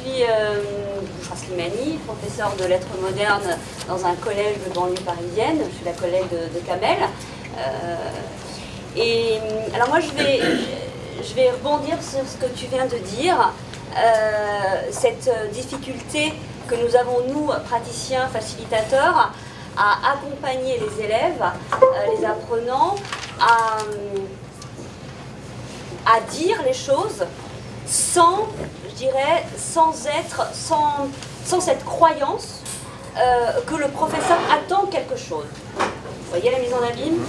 suis Bouchra Slimani, professeure de lettres modernes dans un collège de banlieue parisienne. Je suis la collègue de Kamel. Et alors moi, je vais rebondir sur ce que tu viens de dire. Cette difficulté que nous avons, nous, praticiens, facilitateurs, à accompagner les élèves, les apprenants, à dire les choses sans, je dirais, sans cette croyance que le professeur attend quelque chose. Vous voyez la mise en abîme?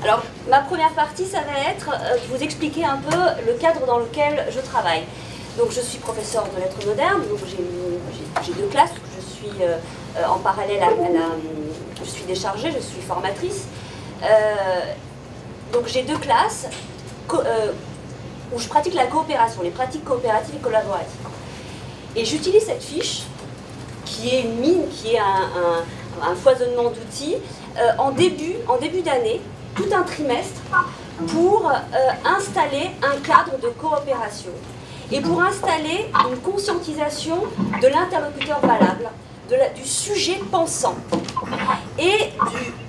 Alors, ma première partie, ça va être vous expliquer un peu le cadre dans lequel je travaille. Donc, je suis professeure de lettres modernes, donc j'ai deux classes, je suis en parallèle je suis déchargée, je suis formatrice. Donc, j'ai deux classes où je pratique la coopération, les pratiques coopératives et collaboratives. Et j'utilise cette fiche, qui est une mine, qui est un foisonnement d'outils, en début d'année, tout un trimestre, pour installer un cadre de coopération et pour installer une conscientisation de l'interlocuteur valable, du sujet pensant et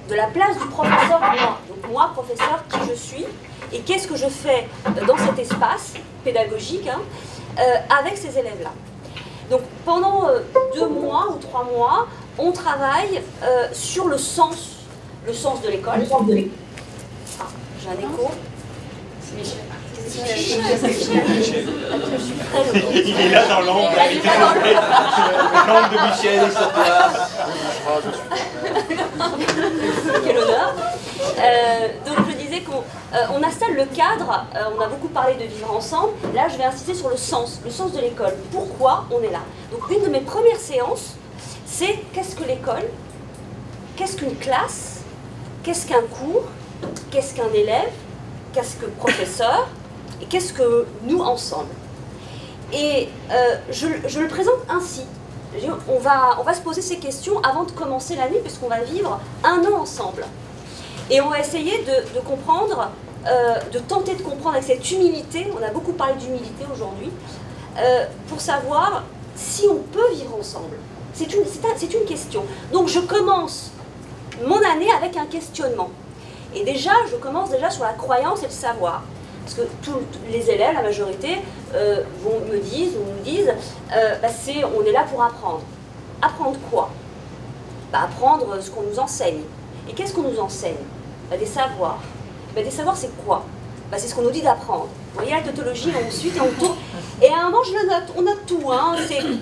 de la place du professeur moi. Donc moi, professeur, qui je suis et qu'est-ce que je fais dans cet espace pédagogique avec ces élèves-là. Donc pendant 2 mois ou 3 mois, on travaille sur le sens de l'école. Ah, j'ai un écho. C'est Michel. Il est là dans l'ombre. L'ombre de Michel est sur toi. Quel honneur. Donc je disais qu'on installe le cadre, on a beaucoup parlé de vivre ensemble, là je vais insister sur le sens de l'école, pourquoi on est là. Donc une de mes premières séances, c'est qu'est-ce que l'école, qu'est-ce qu'une classe, qu'est-ce qu'un cours, qu'est-ce qu'un élève, qu'est-ce que professeur, et qu'est-ce que nous ensemble. Et je le présente ainsi. On va se poser ces questions avant de commencer l'année, puisqu'on va vivre 1 an ensemble. Et on va essayer de comprendre, de tenter de comprendre avec cette humilité, on a beaucoup parlé d'humilité aujourd'hui, pour savoir si on peut vivre ensemble. C'est une question. Donc je commence mon année avec un questionnement. Et déjà, je commence déjà sur la croyance et le savoir. Parce que tous les élèves, la majorité, nous disent, on est là pour apprendre. Apprendre quoi? Apprendre ce qu'on nous enseigne. Et qu'est-ce qu'on nous enseigne? Des savoirs. Des savoirs, c'est quoi? C'est ce qu'on nous dit d'apprendre. Vous voyez la tautologie, ensuite, on tourne. Et à un moment, je le note. On note tout.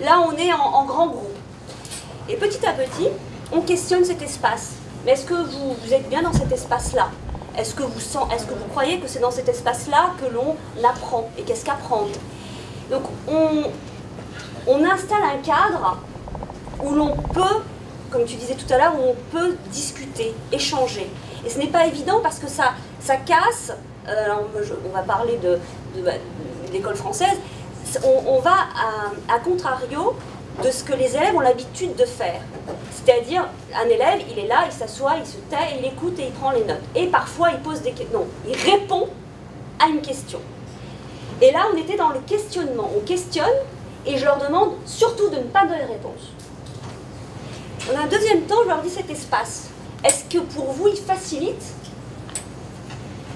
Là, on est en grand groupe. Et petit à petit, on questionne cet espace. Mais est-ce que vous êtes bien dans cet espace-là? Est-ce que vous croyez que c'est dans cet espace-là que l'on apprend? Et qu'est-ce qu'apprendre? Donc, on installe un cadre où l'on peut, comme tu disais tout à l'heure, où on peut discuter, échanger. Et ce n'est pas évident parce que ça casse, on va parler de l'école française, on va à contrario de ce que les élèves ont l'habitude de faire. C'est-à-dire, un élève, il est là, il s'assoit, il se tait, il écoute et il prend les notes. Et parfois, il pose des questions. Non, il répond à une question. Et là, on était dans le questionnement. On questionne et je leur demande surtout de ne pas donner de réponse. Dans un deuxième temps, je leur dis cet espace. Est-ce que pour vous, il facilite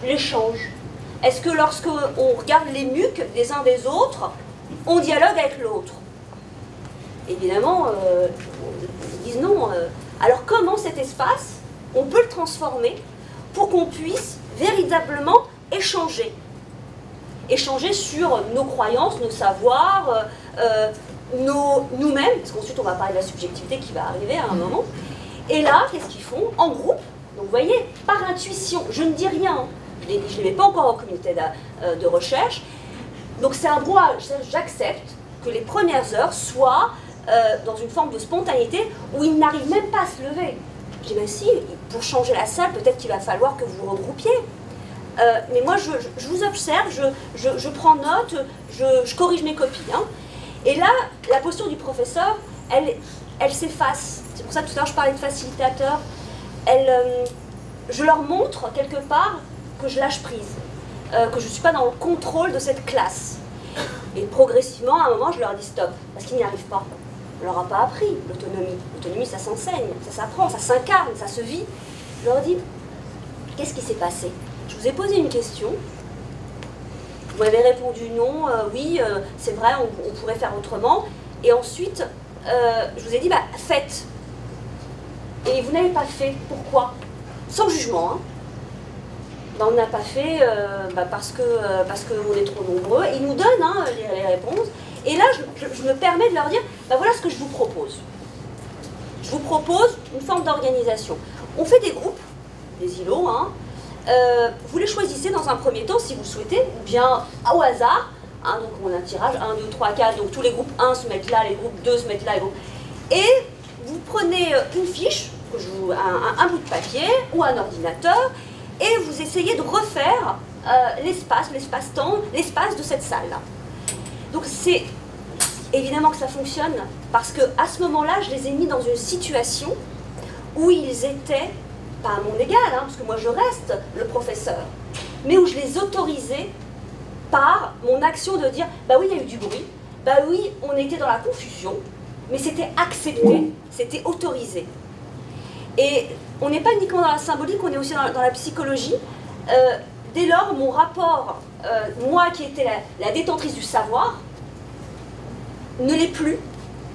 l'échange? Est-ce que lorsque on regarde les muques des uns des autres, on dialogue avec l'autre? Évidemment, ils disent non. Alors comment cet espace, on peut le transformer pour qu'on puisse véritablement échanger? Échanger sur nos croyances, nos savoirs, nous-mêmes, parce qu'ensuite on va parler de la subjectivité qui va arriver à un moment. Et là, qu'est-ce qu'ils font? En groupe. Donc vous voyez, par intuition, je ne dis rien, je ne les mets pas encore en communauté de recherche. Donc c'est un brouillage, j'accepte que les premières heures soient dans une forme de spontanéité où ils n'arrivent même pas à se lever. Je dis, mais si, pour changer la salle, peut-être qu'il va falloir que vous vous regroupiez. Mais moi, je vous observe, je prends note, je corrige mes copies. Et là, la posture du professeur, elle s'efface. C'est pour ça que tout à l'heure, je parlais de facilitateur. Je leur montre, quelque part, que je lâche prise, que je ne suis pas dans le contrôle de cette classe. Et progressivement, à un moment, je leur dis stop, parce qu'ils n'y arrivent pas. On leur a pas appris l'autonomie. L'autonomie, ça s'enseigne, ça s'apprend, ça s'incarne, ça se vit. Je leur dis, qu'est-ce qui s'est passé? Je vous ai posé une question. Vous m'avez répondu non, oui, c'est vrai, on pourrait faire autrement. Et ensuite, je vous ai dit, bah, faites. Et vous n'avez pas fait. Pourquoi? Sans jugement. Hein. Ben, on n'a pas fait parce qu'on est trop nombreux. Ils nous donnent hein, les réponses. Et là, je me permets de leur dire, ben, voilà ce que je vous propose. Je vous propose une forme d'organisation. On fait des groupes, des îlots. Hein. Vous les choisissez dans un premier temps, si vous le souhaitez, ou bien au hasard. Hein, donc on a un tirage, 1, 2, 3, 4, donc tous les groupes 1 se mettent là, les groupes 2 se mettent là. Et vous prenez une fiche, un bout de papier ou un ordinateur, et vous essayez de refaire l'espace-temps, l'espace de cette salle-là. Donc c'est évidemment que ça fonctionne, parce qu'à ce moment-là, je les ai mis dans une situation où ils étaient, pas à mon égal, hein, parce que moi je reste le professeur, mais où je les autorisais par mon action de dire, bah oui, il y a eu du bruit, bah oui, on était dans la confusion, mais c'était accepté, c'était autorisé. Et on n'est pas uniquement dans la symbolique, on est aussi dans la psychologie. Dès lors, mon rapport, moi qui étais la détentrice du savoir, ne l'est plus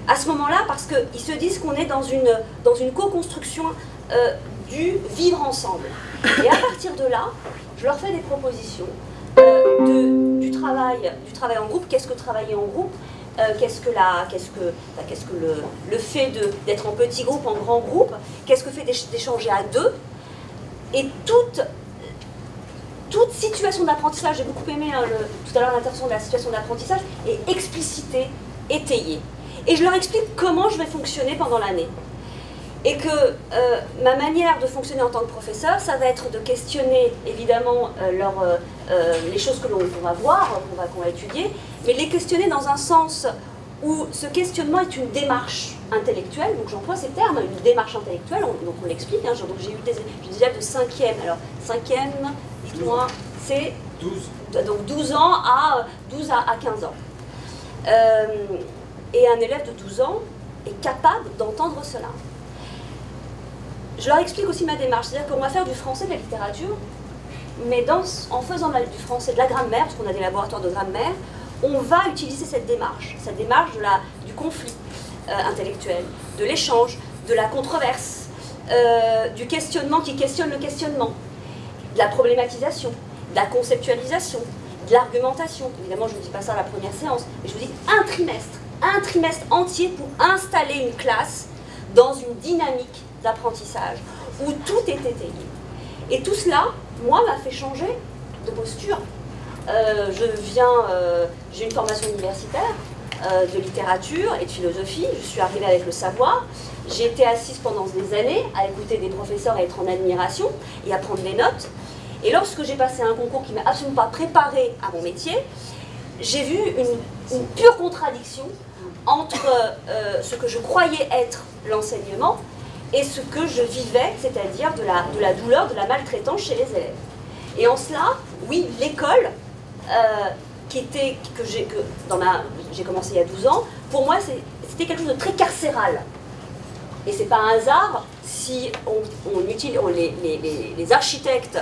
à ce moment-là, parce qu'ils se disent qu'on est dans une co-construction du vivre ensemble. Et à partir de là, je leur fais des propositions du travail en groupe. Qu'est-ce que travailler en groupe? Qu'est-ce que le fait d'être en petit groupe, en grand groupe? Qu'est-ce que fait d'échanger à deux? Et toute situation d'apprentissage, j'ai beaucoup aimé hein, tout à l'heure l'intervention de la situation d'apprentissage, est explicitée, étayée. Et je leur explique comment je vais fonctionner pendant l'année. Et que ma manière de fonctionner en tant que professeur, ça va être de questionner évidemment les choses que l'on va voir, qu'on va étudier, mais les questionner dans un sens où ce questionnement est une démarche intellectuelle, donc j'emploie ces termes, une démarche intellectuelle, donc on l'explique, hein, donc j'ai eu des élèves de 5e, alors 5e, dites-moi, c'est donc 12 ans à 15 ans. Et un élève de 12 ans est capable d'entendre cela. Je leur explique aussi ma démarche, c'est-à-dire qu'on va faire du français, de la littérature, mais en faisant du français, de la grammaire, parce qu'on a des laboratoires de grammaire, on va utiliser cette démarche du conflit intellectuel, de l'échange, de la controverse, du questionnement qui questionne le questionnement, de la problématisation, de la conceptualisation, de l'argumentation. Évidemment, je ne vous dis pas ça à la première séance, mais je vous dis un trimestre entier pour installer une classe dans une dynamique d'apprentissage où tout est étayé. Et tout cela, moi, m'a fait changer de posture. J'ai une formation universitaire de littérature et de philosophie, je suis arrivée avec le savoir, j'ai été assise pendant des années à écouter des professeurs et être en admiration et à prendre des notes. Et lorsque j'ai passé un concours qui ne m'a absolument pas préparée à mon métier, j'ai vu une pure contradiction entre ce que je croyais être l'enseignement et ce que je vivais, c'est-à-dire de la douleur, de la maltraitance chez les élèves. Et en cela, oui, l'école, j'ai commencé il y a 12 ans, pour moi c'était quelque chose de très carcéral. Et c'est pas un hasard si les architectes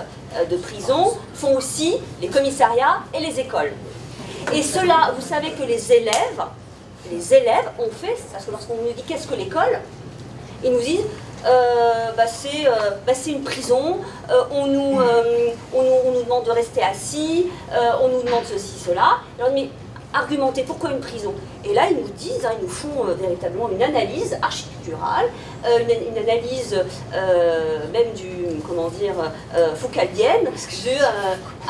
de prison font aussi les commissariats et les écoles. Et cela, vous savez que les élèves ont fait, parce que lorsqu'on nous dit qu'est-ce que l'école, ils nous disent c'est une prison, on nous demande de rester assis, on nous demande ceci, cela. Alors, mais argumenter pourquoi une prison? Et là, ils nous disent, ils nous font véritablement une analyse architecturale, une analyse même foucaldienne,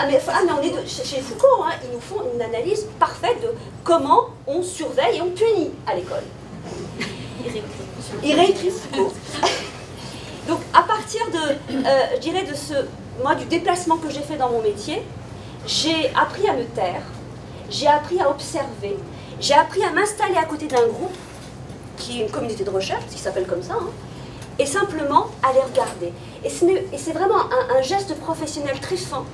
mais on est chez Foucault, hein, ils nous font une analyse parfaite de comment on surveille et on punit à l'école. Il réécrit Foucault. Donc à partir je dirais du déplacement que j'ai fait dans mon métier, j'ai appris à me taire, j'ai appris à observer, j'ai appris à m'installer à côté d'un groupe qui est une communauté de recherche, qui s'appelle comme ça, hein, et simplement à les regarder. Et c'est vraiment un geste professionnel très fin,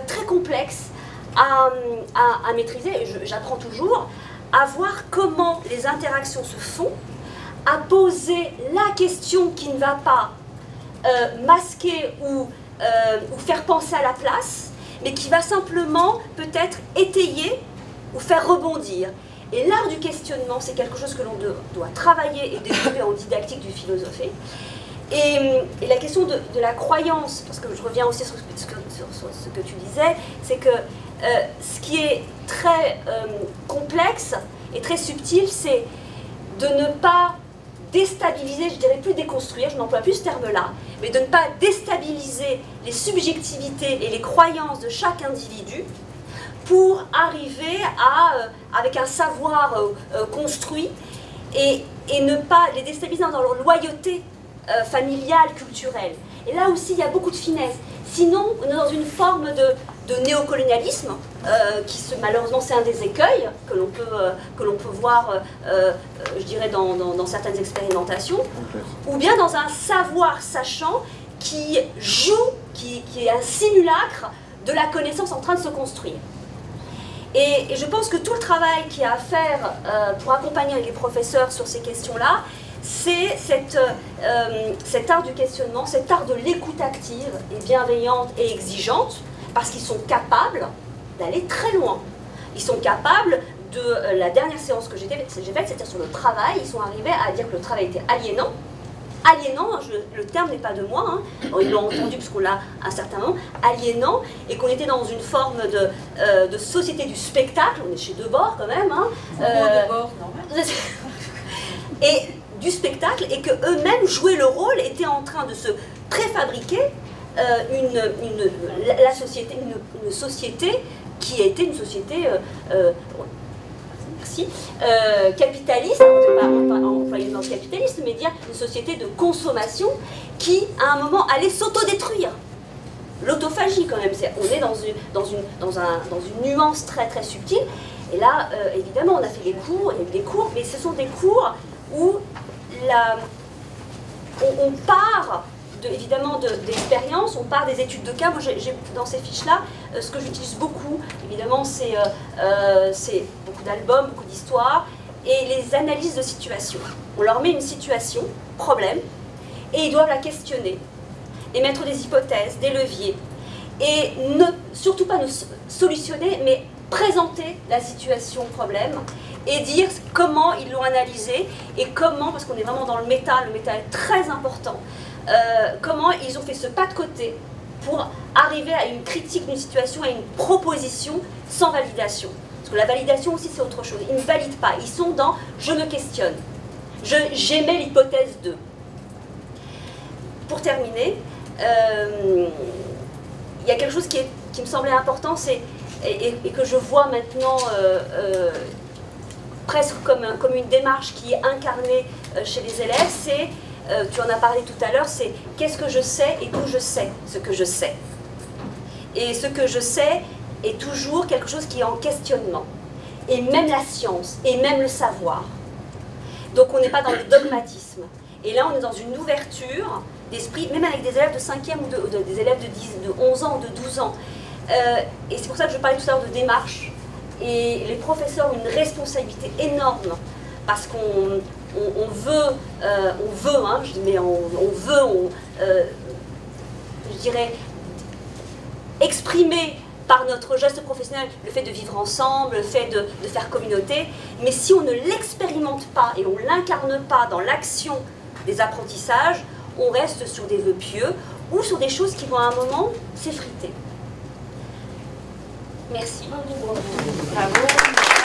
très complexe, à maîtriser, et j'apprends toujours, à voir comment les interactions se font, à poser la question qui ne va pas masquer ou faire penser à la place, mais qui va simplement peut-être étayer ou faire rebondir. Et l'art du questionnement, c'est quelque chose que l'on doit travailler et développer en didactique du philosophie. Et la question de la croyance, parce que je reviens aussi sur ce que tu disais, c'est que ce qui est très complexe et très subtil, c'est de ne pas déstabiliser, je dirais plus déconstruire, je n'emploie plus ce terme-là, mais de ne pas déstabiliser les subjectivités et les croyances de chaque individu pour arriver avec un savoir construit et ne pas les déstabiliser dans leur loyauté familiale, culturelle. Et là aussi, il y a beaucoup de finesse. Sinon, on est dans une forme de néocolonialisme, malheureusement, c'est un des écueils que l'on peut voir, je dirais, dans certaines expérimentations, ou bien dans un savoir sachant qui joue, qui est un simulacre de la connaissance en train de se construire. Et je pense que tout le travail qu'il y a à faire pour accompagner les professeurs sur ces questions-là, c'est cet art du questionnement, cet art de l'écoute active et bienveillante et exigeante, parce qu'ils sont capables d'aller très loin. Ils sont capables de... La dernière séance que j'ai faite, c'était sur le travail. Ils sont arrivés à dire que le travail était aliénant. Aliénant, le terme n'est pas de moi, hein. Ils l'ont entendu parce qu'on l'a un certain moment, aliénant, et qu'on était dans une forme de société du spectacle. On est chez Debord quand même. Hein. Debord, normal. Et du spectacle, et qu'eux-mêmes jouaient le rôle, étaient en train de se préfabriquer une société qui était une société capitaliste, on ne va pas employer le mot capitaliste, mais dire une société de consommation qui, à un moment, allait s'autodétruire. L'autophagie, quand même, on est dans une nuance très très subtile. Et là, évidemment, on a fait des cours, il y a eu des cours, mais ce sont des cours où on part évidemment d'expériences, on part des études de cas. Moi, dans ces fiches-là, ce que j'utilise beaucoup, évidemment, c'est beaucoup d'albums, beaucoup d'histoires, et les analyses de situation. On leur met une situation, problème, et ils doivent la questionner, et mettre des hypothèses, des leviers, et surtout pas nous solutionner, mais présenter la situation problème, et dire comment ils l'ont analysé, et comment, parce qu'on est vraiment dans le méta est très important, comment ils ont fait ce pas de côté pour arriver à une critique d'une situation, à une proposition sans validation. Parce que la validation aussi c'est autre chose, ils ne valident pas, ils sont dans « je me questionne », j'émets l'hypothèse de. Pour terminer, il y a quelque chose qui me semblait important, et que je vois maintenant presque comme une démarche qui est incarnée chez les élèves, c'est, tu en as parlé tout à l'heure, c'est qu'est-ce que je sais et d'où je sais ce que je sais. Et ce que je sais est toujours quelque chose qui est en questionnement. Et même la science, et même le savoir. Donc on n'est pas dans le dogmatisme. Et là on est dans une ouverture d'esprit, même avec des élèves de 5e ou des élèves de 11 ans ou de 12 ans. Et c'est pour ça que je parlais tout à l'heure de démarche. Et les professeurs ont une responsabilité énorme, parce qu'on veut, hein, je dirais, exprimer par notre geste professionnel le fait de vivre ensemble, le fait de faire communauté, mais si on ne l'expérimente pas et on ne l'incarne pas dans l'action des apprentissages, on reste sur des vœux pieux ou sur des choses qui vont à un moment s'effriter. Merci. Bravo.